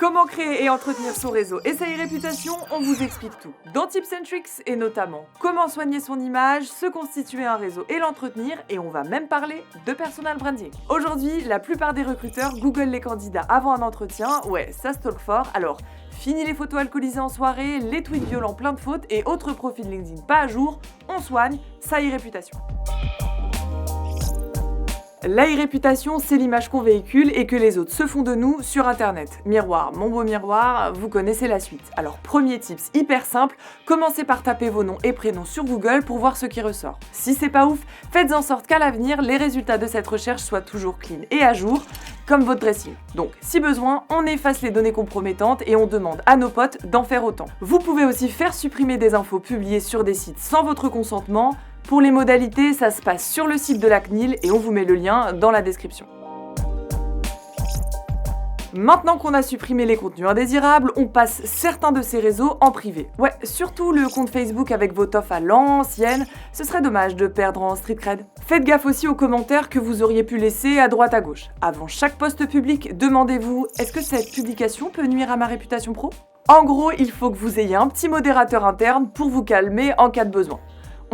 Comment créer et entretenir son réseau et sa réputation, on vous explique tout. Dans Tips and Tricks et notamment comment soigner son image, se constituer un réseau et l'entretenir, et on va même parler de personal branding. Aujourd'hui, la plupart des recruteurs googlent les candidats avant un entretien, ouais, ça stalk fort, alors fini les photos alcoolisées en soirée, les tweets violents plein de fautes et autres profils LinkedIn pas à jour, on soigne sa réputation. La réputation, c'est l'image qu'on véhicule et que les autres se font de nous sur internet. Miroir, mon beau miroir, vous connaissez la suite. Alors premier tips hyper simple, commencez par taper vos noms et prénoms sur Google pour voir ce qui ressort. Si c'est pas ouf, faites en sorte qu'à l'avenir, les résultats de cette recherche soient toujours clean et à jour, comme votre dressing. Donc, si besoin, on efface les données compromettantes et on demande à nos potes d'en faire autant. Vous pouvez aussi faire supprimer des infos publiées sur des sites sans votre consentement. Pour les modalités, ça se passe sur le site de la CNIL et on vous met le lien dans la description. Maintenant qu'on a supprimé les contenus indésirables, on passe certains de ces réseaux en privé. Ouais, surtout le compte Facebook avec vos tofs à l'ancienne, ce serait dommage de perdre en street cred. Faites gaffe aussi aux commentaires que vous auriez pu laisser à droite à gauche. Avant chaque post public, demandez-vous, est-ce que cette publication peut nuire à ma réputation pro ? En gros, il faut que vous ayez un petit modérateur interne pour vous calmer en cas de besoin.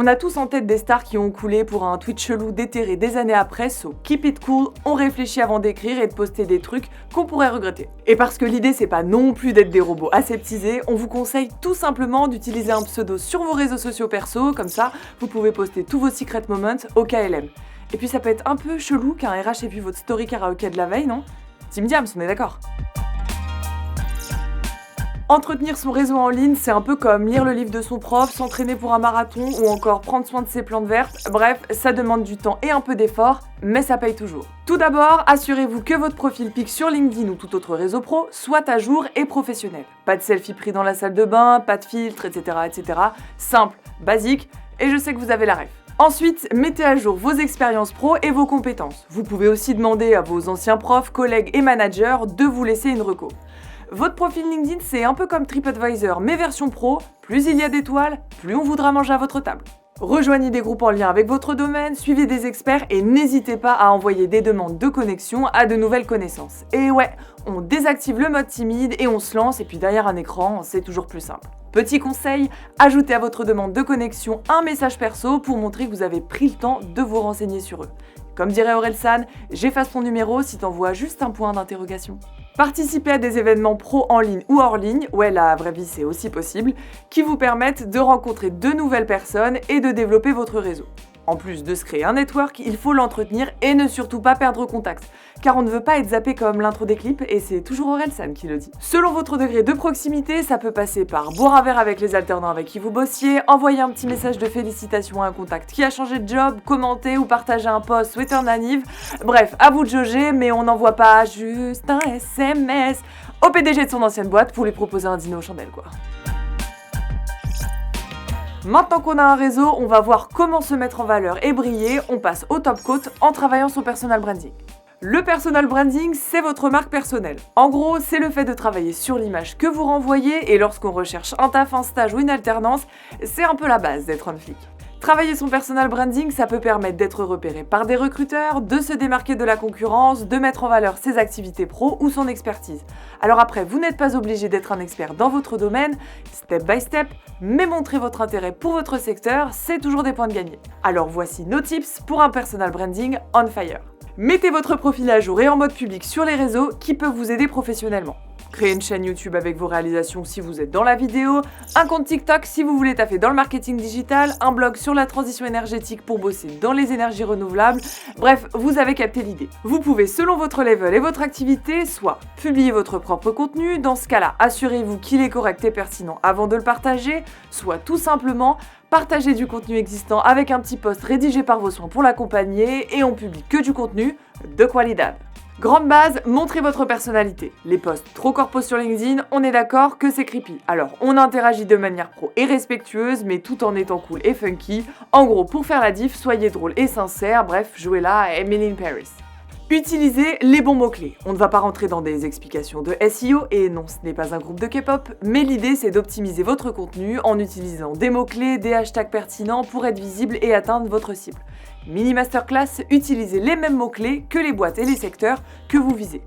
On a tous en tête des stars qui ont coulé pour un tweet chelou déterré des années après, so keep it cool, on réfléchit avant d'écrire et de poster des trucs qu'on pourrait regretter. Et parce que l'idée c'est pas non plus d'être des robots aseptisés, on vous conseille tout simplement d'utiliser un pseudo sur vos réseaux sociaux perso, comme ça vous pouvez poster tous vos secret moments au KLM. Et puis ça peut être un peu chelou qu'un RH ait vu votre story karaoké de la veille, non ? Team Diams, on est d'accord ? Entretenir son réseau en ligne, c'est un peu comme lire le livre de son prof, s'entraîner pour un marathon ou encore prendre soin de ses plantes vertes. Bref, ça demande du temps et un peu d'effort, mais ça paye toujours. Tout d'abord, assurez-vous que votre profil pic sur LinkedIn ou tout autre réseau pro soit à jour et professionnel. Pas de selfie pris dans la salle de bain, pas de filtre, etc., etc. Simple, basique, et je sais que vous avez la ref. Ensuite, mettez à jour vos expériences pro et vos compétences. Vous pouvez aussi demander à vos anciens profs, collègues et managers de vous laisser une reco. Votre profil LinkedIn, c'est un peu comme TripAdvisor, mais version pro. Plus il y a d'étoiles, plus on voudra manger à votre table. Rejoignez des groupes en lien avec votre domaine, suivez des experts et n'hésitez pas à envoyer des demandes de connexion à de nouvelles connaissances. Et ouais, on désactive le mode timide et on se lance, et puis derrière un écran, c'est toujours plus simple. Petit conseil, ajoutez à votre demande de connexion un message perso pour montrer que vous avez pris le temps de vous renseigner sur eux. Comme dirait Orelsan, j'efface ton numéro si t'envoies juste un point d'interrogation. Participez à des événements pro en ligne ou hors ligne, ouais la vraie vie c'est aussi possible, qui vous permettent de rencontrer de nouvelles personnes et de développer votre réseau. En plus de se créer un network, il faut l'entretenir et ne surtout pas perdre contact, car on ne veut pas être zappé comme l'intro des clips et c'est toujours Orelsan qui le dit. Selon votre degré de proximité, ça peut passer par boire un verre avec les alternants avec qui vous bossiez, envoyer un petit message de félicitations à un contact qui a changé de job, commenter ou partager un post souhaiter un anniv. Bref, à vous de jauger, mais on n'envoie pas juste un SMS au PDG de son ancienne boîte pour lui proposer un dîner aux chandelles quoi. Maintenant qu'on a un réseau, on va voir comment se mettre en valeur et briller. On passe au top coat en travaillant son personal branding. Le personal branding, c'est votre marque personnelle. En gros, c'est le fait de travailler sur l'image que vous renvoyez et lorsqu'on recherche un taf, un stage ou une alternance, c'est un peu la base d'être un flic. Travailler son personal branding, ça peut permettre d'être repéré par des recruteurs, de se démarquer de la concurrence, de mettre en valeur ses activités pro ou son expertise. Alors après, vous n'êtes pas obligé d'être un expert dans votre domaine, step by step, mais montrer votre intérêt pour votre secteur, c'est toujours des points de gagner. Alors voici nos tips pour un personal branding on fire. Mettez votre profil à jour et en mode public sur les réseaux qui peuvent vous aider professionnellement. Créez une chaîne YouTube avec vos réalisations si vous êtes dans la vidéo, un compte TikTok si vous voulez taffer dans le marketing digital, un blog sur la transition énergétique pour bosser dans les énergies renouvelables. Bref, vous avez capté l'idée. Vous pouvez, selon votre level et votre activité, soit publier votre propre contenu, dans ce cas-là, assurez-vous qu'il est correct et pertinent avant de le partager, soit tout simplement partager du contenu existant avec un petit post rédigé par vos soins pour l'accompagner et on publie que du contenu de qualité. Grande base, montrez votre personnalité. Les posts trop corpos sur LinkedIn, on est d'accord que c'est creepy. Alors, on interagit de manière pro et respectueuse, mais tout en étant cool et funky. En gros, pour faire la diff, soyez drôle et sincère, bref, jouez là à Emily in Paris. Utilisez les bons mots-clés. On ne va pas rentrer dans des explications de SEO, et non, ce n'est pas un groupe de K-pop, mais l'idée c'est d'optimiser votre contenu en utilisant des mots-clés, des hashtags pertinents pour être visible et atteindre votre cible. Mini masterclass, utilisez les mêmes mots-clés que les boîtes et les secteurs que vous visez.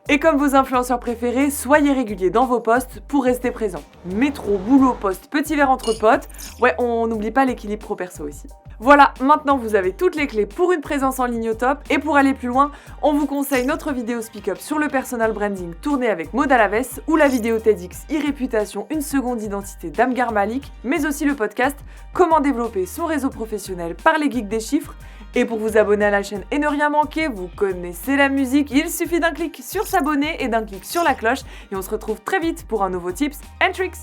Et comme vos influenceurs préférés, soyez réguliers dans vos posts pour rester présent. Métro, boulot, poste, petit verre entre potes, ouais, on n'oublie pas l'équilibre pro-perso aussi. Voilà, maintenant vous avez toutes les clés pour une présence en ligne au top, et pour aller plus loin, on vous conseille notre vidéo Speak Up sur le personal branding tournée avec Maud Alaves, ou la vidéo TEDx e-réputation, une seconde identité d'Amgar Malik, mais aussi le podcast Comment développer son réseau professionnel par les geeks des chiffres. Et pour vous abonner à la chaîne et ne rien manquer, vous connaissez la musique, il suffit d'un clic sur s'abonner et d'un clic sur la cloche, et on se retrouve très vite pour un nouveau Tips and Tricks.